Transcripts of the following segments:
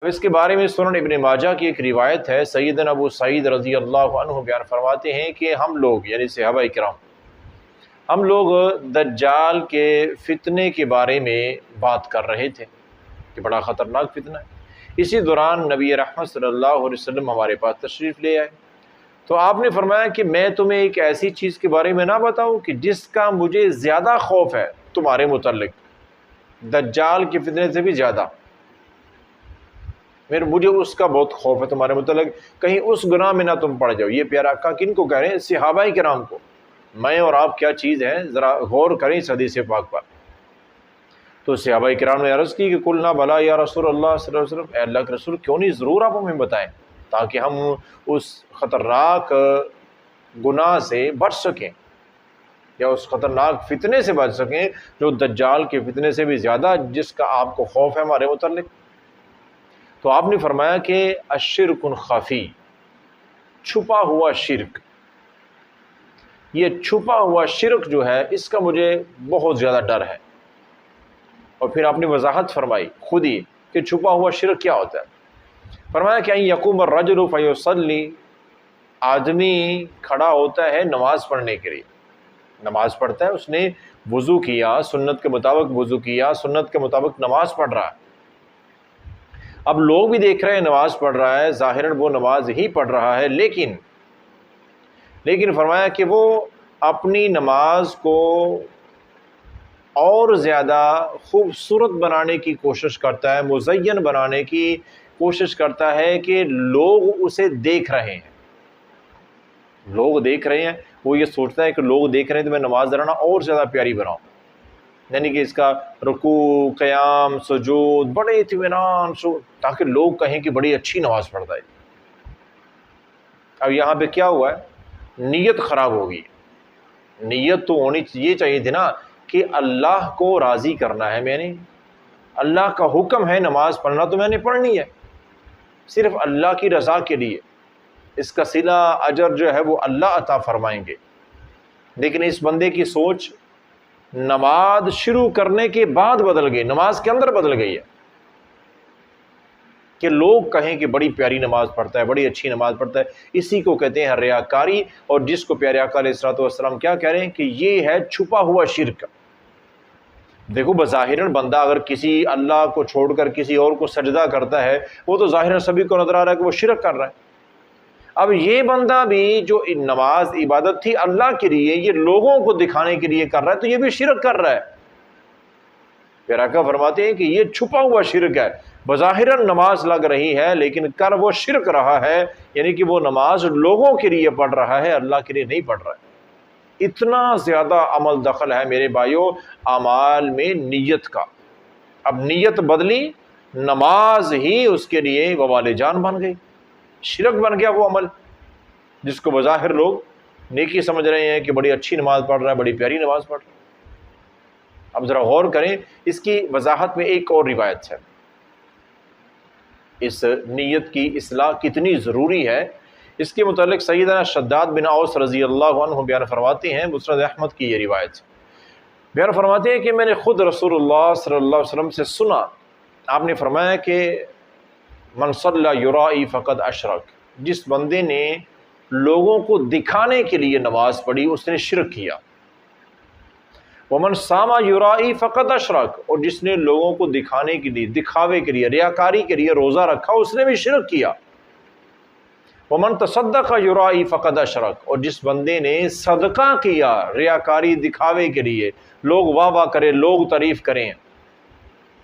اس کے بارے میں سنن ابن ماجہ کی ایک روایت ہے، سیدنا ابو سعید رضی اللہ عنہ بیان فرماتے ہیں کہ ہم لوگ یعنی صحابہ کرام ہم لوگ دجال کے فتنے کے بارے میں بات کر رہے تھے کہ بڑا خطرناک فتنہ ہے۔ اسی دوران نبی رحمت صلی اللہ علیہ وسلم ہمارے پاس تشریف لے آئے، تو آپ نے فرمایا کہ میں تمہیں ایک ایسی چیز کے بارے میں نہ بتاؤں کہ جس کا مجھے زیادہ خوف ہے تمہارے متعلق، دجال کے فتنے سے بھی زیادہ مجھے اس کا بہت خوف ہے تمہارے متعلق، کہیں اس گناہ میں نہ تم پڑ جاؤ۔ یہ پیارا آقا کن کو کہہ رہے ہیں؟ صحابہ کرام کو۔ میں اور آپ کیا چیز ہیں، ذرا غور کریں اس حدیث پاک پر۔ تو صحابہ کرام نے عرض کی کہ قلنا بلا یا رسول اللہ صلی اللہ علیہ وسلم، اے اللہ کے رسول کیوں نہیں، ضرور آپ ہمیں بتائیں تاکہ ہم اس خطرناک گناہ سے بچ سکیں یا اس خطرناک فتنے سے بچ سکیں جو دجال کے فتنے سے بھی زیادہ جس کا آپ کو خوف ہے ہمارے متعلق۔ تو آپ نے فرمایا کہ الشرک خفی، چھپا ہوا شرک، یہ چھپا ہوا شرک جو ہے اس کا مجھے بہت زیادہ ڈر ہے۔ اور پھر آپ نے وضاحت فرمائی خود ہی کہ چھپا ہوا شرک کیا ہوتا ہے۔ فرمایا کہ یقوم الرجل فیصلی، آدمی کھڑا ہوتا ہے نماز پڑھنے کے لیے، نماز پڑھتا ہے، اس نے وضو کیا، سنت کے مطابق وضو کیا، سنت کے مطابق نماز پڑھ رہا ہے۔ اب لوگ بھی دیکھ رہے ہیں نماز پڑھ رہا ہے، ظاہراً وہ نماز ہی پڑھ رہا ہے، لیکن فرمایا کہ وہ اپنی نماز کو اور زیادہ خوبصورت بنانے کی کوشش کرتا ہے، مزین بنانے کی کوشش کرتا ہے کہ لوگ اسے دیکھ رہے ہیں، لوگ دیکھ رہے ہیں، وہ یہ سوچتا ہے کہ لوگ دیکھ رہے ہیں تو میں نماز ذرا اور زیادہ پیاری بناؤں، یعنی کہ اس کا رکوع، قیام، سجود بڑے اطمینان تاکہ لوگ کہیں کہ بڑی اچھی نماز پڑھتا ہے۔ اب یہاں پہ کیا ہوا ہے؟ نیت خراب ہوگی۔ نیت تو ہونی یہ چاہیے تھی نا کہ اللہ کو راضی کرنا ہے، میں نے اللہ کا حکم ہے نماز پڑھنا تو میں نے پڑھنی ہے، صرف اللہ کی رضا کے لیے، اس کا صلہ اجر جو ہے وہ اللہ عطا فرمائیں گے۔ لیکن اس بندے کی سوچ نماز شروع کرنے کے بعد بدل گئی، نماز کے اندر بدل گئی ہے کہ لوگ کہیں کہ بڑی پیاری نماز پڑھتا ہے، بڑی اچھی نماز پڑھتا ہے۔ اسی کو کہتے ہیں ریاکاری، اور جس کو پیارے آقا علیہ الصلوۃ والسلام کیا کہہ رہے ہیں کہ یہ ہے چھپا ہوا شرک۔ دیکھو بظاہراً بندہ اگر کسی اللہ کو چھوڑ کر کسی اور کو سجدہ کرتا ہے، وہ تو ظاہراً سبھی کو نظر آ رہا ہے کہ وہ شرک کر رہا ہے۔ اب یہ بندہ بھی جو نماز عبادت تھی اللہ کے لیے، یہ لوگوں کو دکھانے کے لیے کر رہا ہے، تو یہ بھی شرک کر رہا ہے۔ پھر آقا فرماتے ہیں کہ یہ چھپا ہوا شرک ہے، بظاہراً نماز لگ رہی ہے لیکن کر وہ شرک رہا ہے، یعنی کہ وہ نماز لوگوں کے لیے پڑھ رہا ہے، اللہ کے لیے نہیں پڑھ رہا ہے۔ اتنا زیادہ عمل دخل ہے میرے بھائیوں اعمال میں نیت کا۔ اب نیت بدلی، نماز ہی اس کے لیے وبال جان بن گئی، شرک بن گیا وہ عمل جس کو بظاہر لوگ نیکی سمجھ رہے ہیں کہ بڑی اچھی نماز پڑھ رہا ہے، بڑی پیاری نماز پڑھ رہا ہے۔ اب ذرا غور کریں، اس کی وضاحت میں ایک اور روایت ہے، اس نیت کی اصلاح کتنی ضروری ہے اس کے متعلق سیدنا شداد بن اوس رضی اللہ عنہ بیان فرماتے ہیں، مسند احمد کی یہ روایت بیان فرماتے ہیں کہ میں نے خود رسول اللہ صلی اللہ علیہ وسلم سے سنا، آپ نے فرمایا کہ من صلی یرائی فقد اشرک، جس بندے نے لوگوں کو دکھانے کے لیے نماز پڑھی اس نے شرک کیا۔ ومن صام یرائی فقد اشرک، اور جس نے لوگوں کو دکھانے کے لیے، دکھاوے کے لیے، ریاکاری کے لیے روزہ رکھا اس نے بھی شرک کیا۔ ومن تصدق یرائی فقد اشرک، اور جس بندے نے صدقہ کیا ریاکاری دکھاوے کے لیے، لوگ واہ واہ کریں، لوگ تعریف کریں،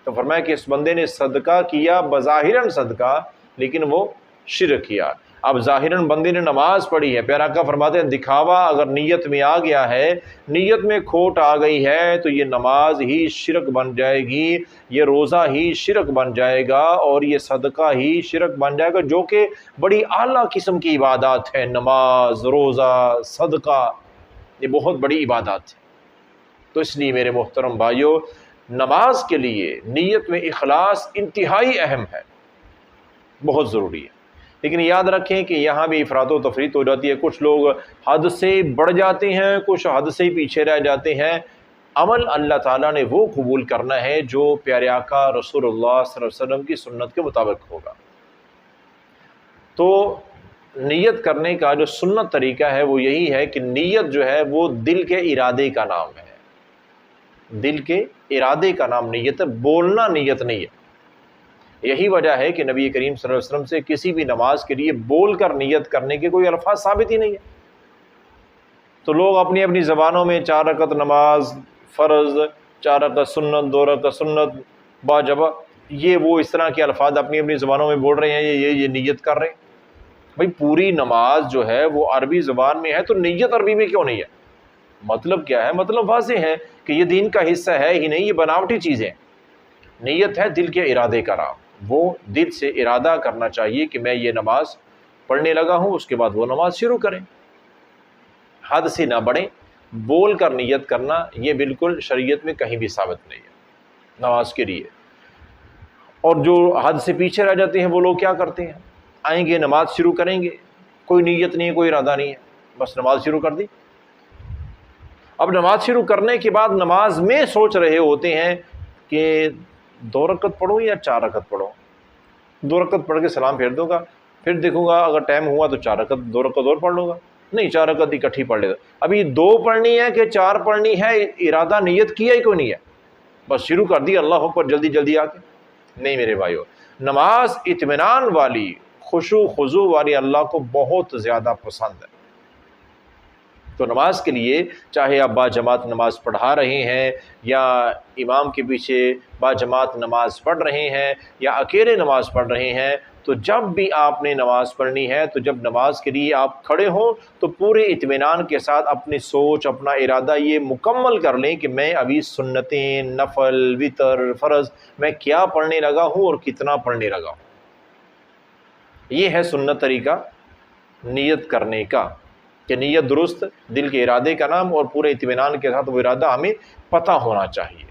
تو فرمایا کہ اس بندے نے صدقہ کیا بظاہراً صدقہ لیکن وہ شرک کیا۔ اب ظاہراً بندے نے نماز پڑھی ہے، پیارا آقا فرماتے ہیں دکھاوا اگر نیت میں آ گیا ہے، نیت میں کھوٹ آ گئی ہے تو یہ نماز ہی شرک بن جائے گی، یہ روزہ ہی شرک بن جائے گا، اور یہ صدقہ ہی شرک بن جائے گا، جو کہ بڑی اعلیٰ قسم کی عبادات ہے۔ نماز، روزہ، صدقہ، یہ بہت بڑی عبادات ہے۔ تو اس لیے میرے محترم بھائیوں، نماز کے لیے نیت میں اخلاص انتہائی اہم ہے، بہت ضروری ہے۔ لیکن یاد رکھیں کہ یہاں بھی افراط و تفریط ہو جاتی ہے، کچھ لوگ حد سے بڑھ جاتے ہیں، کچھ حد سے پیچھے رہ جاتے ہیں۔ عمل اللہ تعالیٰ نے وہ قبول کرنا ہے جو پیارے آقا رسول اللہ صلی اللہ علیہ وسلم کی سنت کے مطابق ہوگا۔ تو نیت کرنے کا جو سنت طریقہ ہے وہ یہی ہے کہ نیت جو ہے وہ دل کے ارادے کا نام ہے، دل کے ارادے کا نام نیت ہے، بولنا نیت نہیں ہے۔ یہی وجہ ہے کہ نبی کریم صلی اللہ علیہ وسلم سے کسی بھی نماز کے لیے بول کر نیت کرنے کے کوئی الفاظ ثابت ہی نہیں ہے۔ تو لوگ اپنی اپنی زبانوں میں 4 رکعت نماز فرض، 4 رکعت سنت، 2 رکعت سنت باجبہ، یہ وہ اس طرح کے الفاظ اپنی اپنی زبانوں میں بول رہے ہیں، یہ نیت کر رہے ہیں۔ بھائی پوری نماز جو ہے وہ عربی زبان میں ہے، تو نیت عربی میں کیوں نہیں ہے؟ مطلب کیا ہے؟ مطلب واضح ہے کہ یہ دین کا حصہ ہے ہی نہیں، یہ بناوٹی چیزیں۔ نیت ہے دل کے ارادے کا نام، وہ دل سے ارادہ کرنا چاہیے کہ میں یہ نماز پڑھنے لگا ہوں، اس کے بعد وہ نماز شروع کریں، حد سے نہ بڑھیں۔ بول کر نیت کرنا یہ بالکل شریعت میں کہیں بھی ثابت نہیں ہے نماز کے لیے۔ اور جو حد سے پیچھے رہ جاتے ہیں وہ لوگ کیا کرتے ہیں؟ آئیں گے نماز شروع کریں گے، کوئی نیت نہیں ہے، کوئی ارادہ نہیں ہے، بس نماز شروع کر دی۔ اب نماز شروع کرنے کے بعد نماز میں سوچ رہے ہوتے ہیں کہ 2 رکعت پڑھوں یا 4 رکعت پڑھوں، 2 رکعت پڑھ کے سلام پھیر دوں گا، پھر دیکھوں گا اگر ٹائم ہوا تو 4 رکعت 2 رکعت اور پڑھ لوں گا، نہیں 4 رکعت اکٹھی پڑھ لیتا۔ ابھی 2 پڑھنی ہے کہ 4 پڑھنی ہے، ارادہ نیت کیا ہی کوئی نہیں ہے، بس شروع کر دی اللہ اکبر جلدی جلدی آ کے۔ نہیں میرے بھائیو، نماز اطمینان والی، خشوع خضوع والی اللہ کو بہت زیادہ پسند ہے۔ تو نماز کے لیے چاہے آپ باجماعت نماز پڑھا رہے ہیں یا امام کے پیچھے باجماعت نماز پڑھ رہے ہیں یا اکیلے نماز پڑھ رہے ہیں، تو جب بھی آپ نے نماز پڑھنی ہے تو جب نماز کے لیے آپ کھڑے ہوں تو پورے اطمینان کے ساتھ اپنی سوچ، اپنا ارادہ یہ مکمل کر لیں کہ میں ابھی سنتیں، نفل، وطر، فرض میں کیا پڑھنے لگا ہوں اور کتنا پڑھنے لگا ہوں۔ یہ ہے سنت طریقہ نیت کرنے کا، کہ نیت درست، دل کے ارادے کا نام، اور پورے اطمینان کے ساتھ وہ ارادہ ہمیں پتہ ہونا چاہیے۔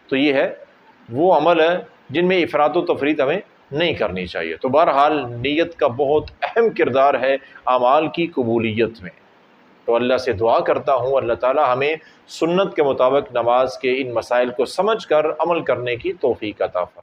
تو یہ ہے وہ عمل ہے جن میں افراط و تفریط ہمیں نہیں کرنی چاہیے۔ تو بہرحال نیت کا بہت اہم کردار ہے اعمال کی قبولیت میں۔ تو اللہ سے دعا کرتا ہوں اللہ تعالی ہمیں سنت کے مطابق نماز کے ان مسائل کو سمجھ کر عمل کرنے کی توفیق عطا فرمائے۔